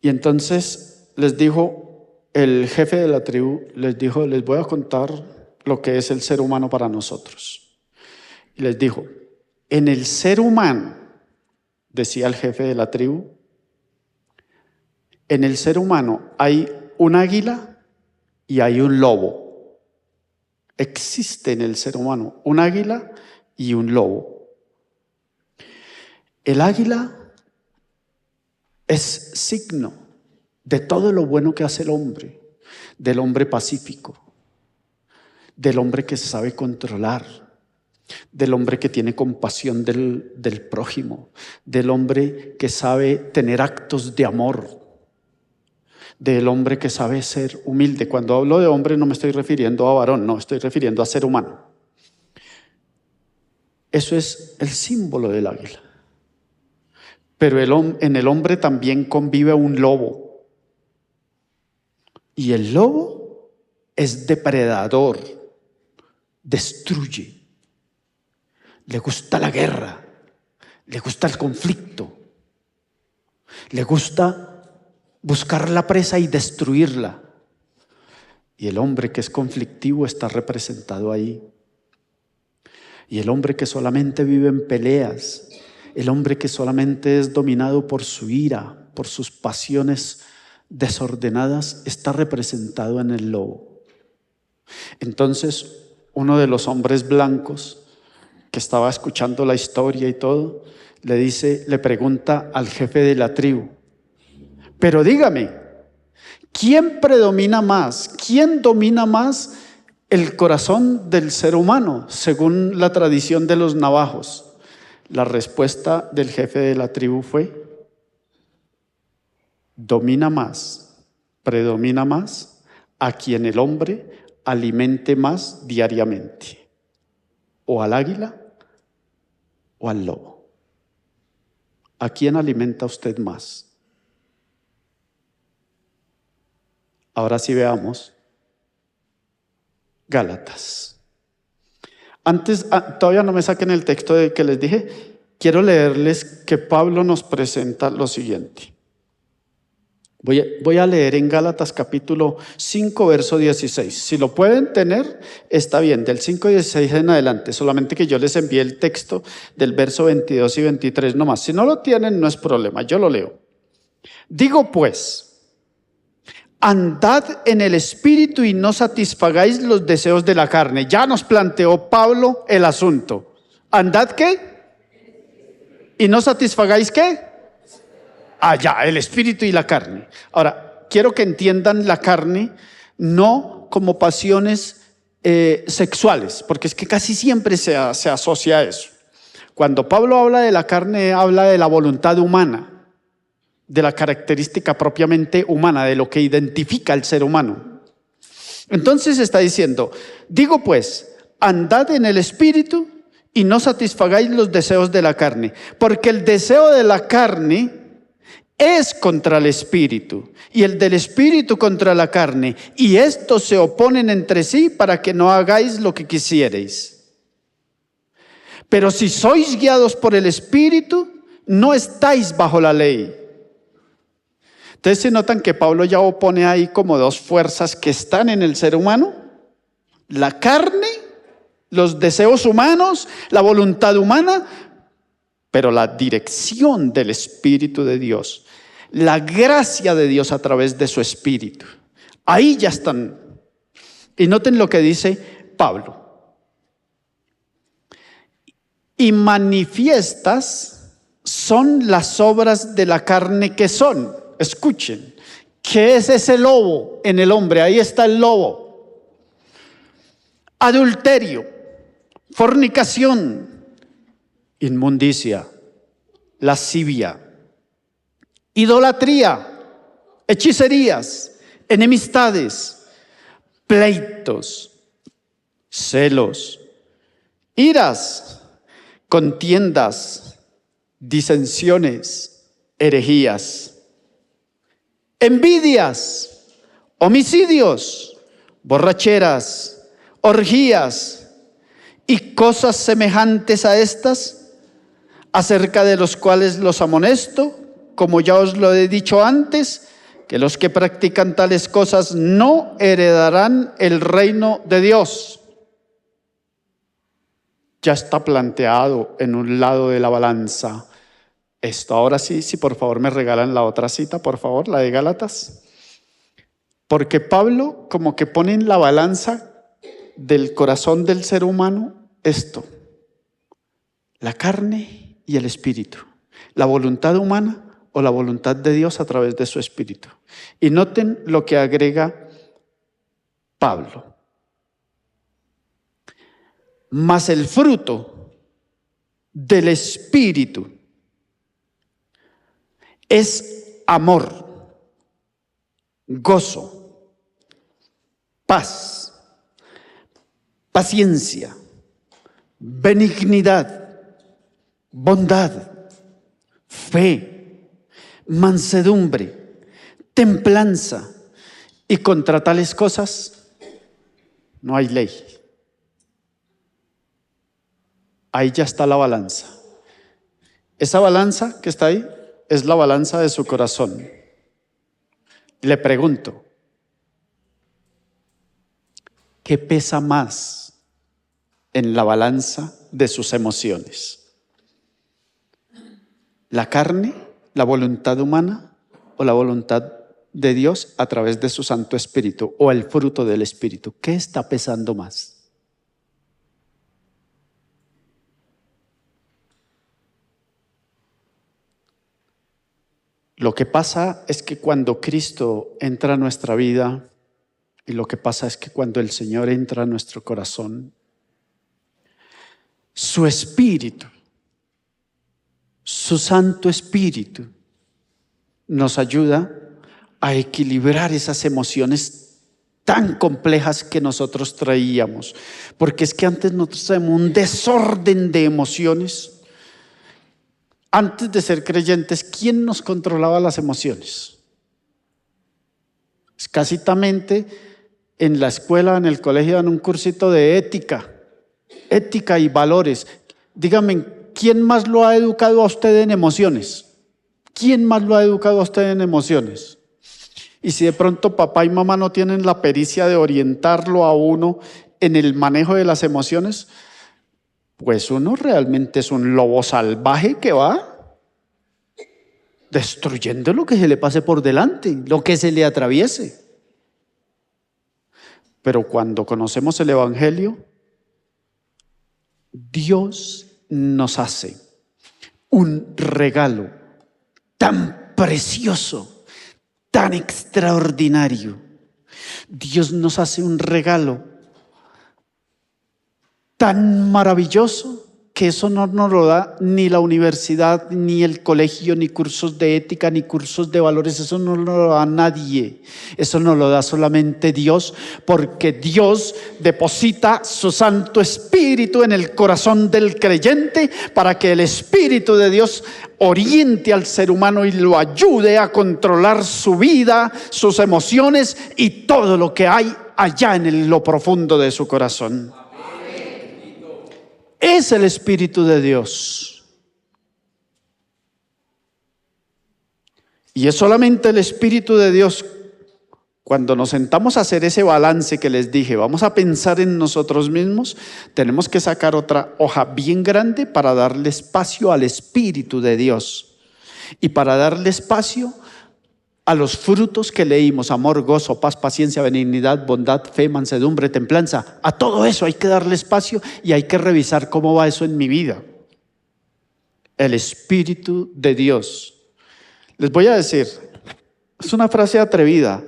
Y entonces les dijo, el jefe de la tribu les dijo, les voy a contar lo que es el ser humano para nosotros. Y les dijo, en el ser humano, decía el jefe de la tribu, en el ser humano hay un águila y hay un lobo. Existe en el ser humano un águila y un lobo. El águila es signo de todo lo bueno que hace el hombre, del hombre pacífico, del hombre que se sabe controlar, del hombre que tiene compasión del prójimo, del hombre que sabe tener actos de amor, del hombre que sabe ser humilde. Cuando hablo de hombre no me estoy refiriendo a varón, no, estoy refiriendo a ser humano. Eso es el símbolo del águila. Pero en el hombre también convive un lobo. Y el lobo es depredador, destruye. Le gusta la guerra, le gusta el conflicto, le gusta buscar la presa y destruirla. Y el hombre que es conflictivo está representado ahí. Y el hombre que solamente vive en peleas, el hombre que solamente es dominado por su ira, por sus pasiones desordenadas, está representado en el lobo. Entonces, uno de los hombres blancos que estaba escuchando la historia y todo, le pregunta al jefe de la tribu, pero dígame, ¿quién predomina más? ¿Quién domina más el corazón del ser humano, según la tradición de los navajos? La respuesta del jefe de la tribu fue, domina más, predomina más a quien el hombre alimente más diariamente, o al águila o al lobo. ¿A quién alimenta usted más? Ahora sí veamos Gálatas. Antes, todavía no me saquen el texto de que les dije, quiero leerles que Pablo nos presenta lo siguiente. Voy a leer en Gálatas capítulo 5, verso 16. Si lo pueden tener, está bien, del 5:16 en adelante. Solamente que yo les envié el texto del verso 22 y 23 nomás. Si no lo tienen, no es problema, yo lo leo. Digo pues, andad en el espíritu y no satisfagáis los deseos de la carne. Ya nos planteó Pablo el asunto. ¿Andad qué? ¿Y no satisfagáis qué? Allá, el espíritu y la carne. Ahora, quiero que entiendan la carne no como pasiones sexuales, porque es que casi siempre se asocia a eso. Cuando Pablo habla de la carne, habla de la voluntad humana, de la característica propiamente humana, de lo que identifica al ser humano. Entonces está diciendo, digo pues, andad en el espíritu y no satisfagáis los deseos de la carne, porque el deseo de la carne es contra el espíritu y el del espíritu contra la carne, y estos se oponen entre sí para que no hagáis lo que quisierais. Pero si sois guiados por el espíritu, no estáis bajo la ley. Entonces se notan que Pablo ya opone ahí como dos fuerzas que están en el ser humano: la carne, los deseos humanos, la voluntad humana, pero la dirección del Espíritu de Dios, la gracia de Dios a través de su Espíritu. Ahí ya están. Y noten lo que dice Pablo. Y manifiestas son las obras de la carne que son. Escuchen, ¿qué es ese lobo en el hombre? Ahí está el lobo. Adulterio, fornicación, inmundicia, lascivia, idolatría, hechicerías, enemistades, pleitos, celos, iras, contiendas, disensiones, herejías, envidias, homicidios, borracheras, orgías y cosas semejantes a estas, acerca de los cuales los amonesto, como ya os lo he dicho antes, que los que practican tales cosas no heredarán el reino de Dios. Ya está planteado en un lado de la balanza esto. Ahora sí, si por favor me regalan la otra cita, por favor, la de Gálatas. Porque Pablo como que pone en la balanza del corazón del ser humano esto: la carne y el espíritu, la voluntad humana o la voluntad de Dios a través de su espíritu. Y noten lo que agrega Pablo. Mas el fruto del espíritu es amor, gozo, paz, paciencia, benignidad, bondad, fe, mansedumbre, templanza, y contra tales cosas no hay ley. Ahí ya está la balanza. Esa balanza que está ahí es la balanza de su corazón. Le pregunto, ¿qué pesa más en la balanza de sus emociones? ¿La carne, la voluntad humana o la voluntad de Dios a través de su Santo Espíritu o el fruto del Espíritu? ¿Qué está pesando más? Lo que pasa es que cuando Cristo entra a nuestra vida, y lo que pasa es que cuando el Señor entra a nuestro corazón, su Espíritu, su Santo Espíritu, nos ayuda a equilibrar esas emociones tan complejas que nosotros traíamos. Porque es que antes nosotros teníamos un desorden de emociones. Antes de ser creyentes, ¿quién nos controlaba las emociones? Escasitamente en la escuela, en el colegio, dan un cursito de ética y valores. Dígame, ¿quién más lo ha educado a usted en emociones? ¿Quién más lo ha educado a usted en emociones? Y si de pronto papá y mamá no tienen la pericia de orientarlo a uno en el manejo de las emociones, pues uno realmente es un lobo salvaje que va destruyendo lo que se le pase por delante, lo que se le atraviese. Pero cuando conocemos el Evangelio, Dios nos hace un regalo tan precioso, tan extraordinario. Dios nos hace un regalo tan maravilloso que eso no nos lo da ni la universidad, ni el colegio, ni cursos de ética, ni cursos de valores. Eso no lo da nadie. Eso no lo da solamente Dios, porque Dios deposita su Santo Espíritu en el corazón del creyente para que el Espíritu de Dios oriente al ser humano y lo ayude a controlar su vida, sus emociones y todo lo que hay allá en lo profundo de su corazón. Es el Espíritu de Dios. Y es solamente el Espíritu de Dios. Cuando nos sentamos a hacer ese balance que les dije, vamos a pensar en nosotros mismos, tenemos que sacar otra hoja bien grande para darle espacio al Espíritu de Dios. Y para darle espacio a los frutos que leímos: amor, gozo, paz, paciencia, benignidad, bondad, fe, mansedumbre, templanza. A todo eso hay que darle espacio y hay que revisar cómo va eso en mi vida. El Espíritu de Dios. Les voy a decir, es una frase atrevida,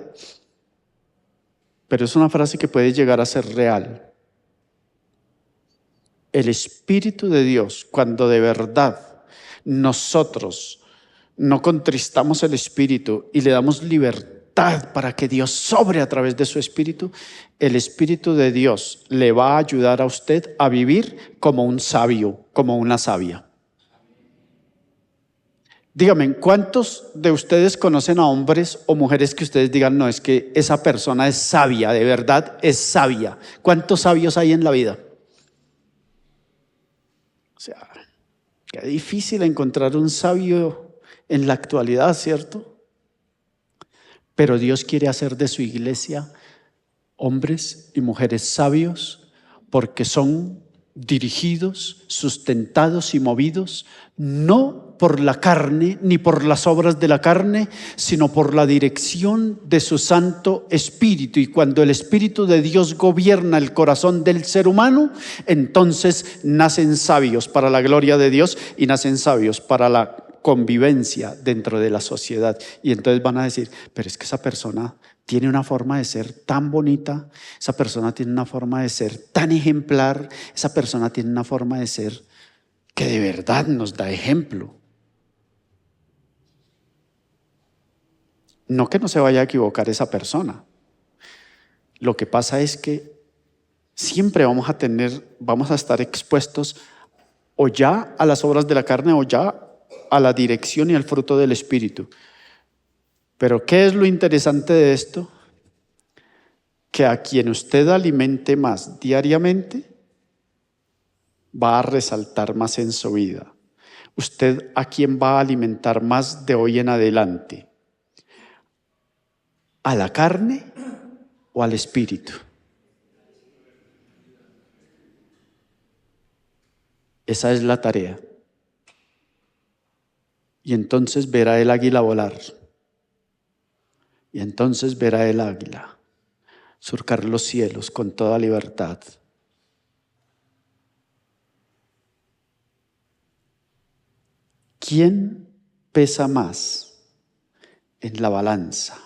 pero es una frase que puede llegar a ser real. El Espíritu de Dios, cuando de verdad nosotros no contristamos el Espíritu y le damos libertad para que Dios sobre a través de su Espíritu, el Espíritu de Dios le va a ayudar a usted a vivir como un sabio, como una sabia. Dígame, ¿cuántos de ustedes conocen a hombres o mujeres que ustedes digan, no, es que esa persona es sabia, de verdad es sabia? ¿Cuántos sabios hay en la vida? O sea, qué difícil encontrar un sabio en la actualidad, ¿cierto? Pero Dios quiere hacer de su iglesia hombres y mujeres sabios, porque son dirigidos, sustentados y movidos no por la carne ni por las obras de la carne, sino por la dirección de su Santo Espíritu. Y cuando el Espíritu de Dios gobierna el corazón del ser humano, entonces nacen sabios para la gloria de Dios y nacen sabios para la convivencia dentro de la sociedad. Y entonces van a decir, pero es que esa persona tiene una forma de ser tan bonita, esa persona tiene una forma de ser tan ejemplar, esa persona tiene una forma de ser que de verdad nos da ejemplo. No que no se vaya a equivocar esa persona. Lo que pasa es que siempre vamos a estar expuestos o ya a las obras de la carne o ya a la dirección y al fruto del Espíritu. Pero ¿qué es lo interesante de esto? Que a quien usted alimente más diariamente va a resaltar más en su vida. ¿Usted a quién va a alimentar más de hoy en adelante? ¿A la carne o al Espíritu? Esa es la tarea. Y entonces verá el águila volar. Y entonces verá el águila surcar los cielos con toda libertad. ¿Quién pesa más en la balanza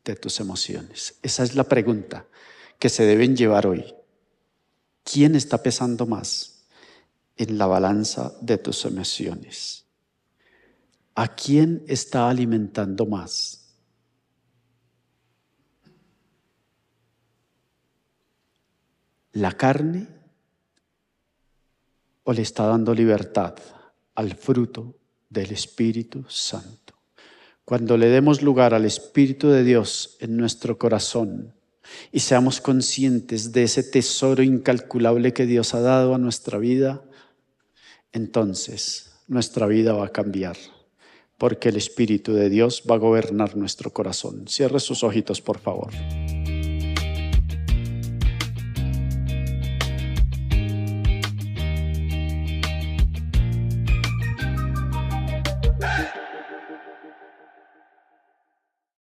de tus emociones? Esa es la pregunta que se deben llevar hoy. ¿Quién está pesando más en la balanza de tus emociones? ¿A quién está alimentando más? ¿La carne o le está dando libertad al fruto del Espíritu Santo? Cuando le demos lugar al Espíritu de Dios en nuestro corazón y seamos conscientes de ese tesoro incalculable que Dios ha dado a nuestra vida, entonces nuestra vida va a cambiar, porque el Espíritu de Dios va a gobernar nuestro corazón. Cierre sus ojitos, por favor.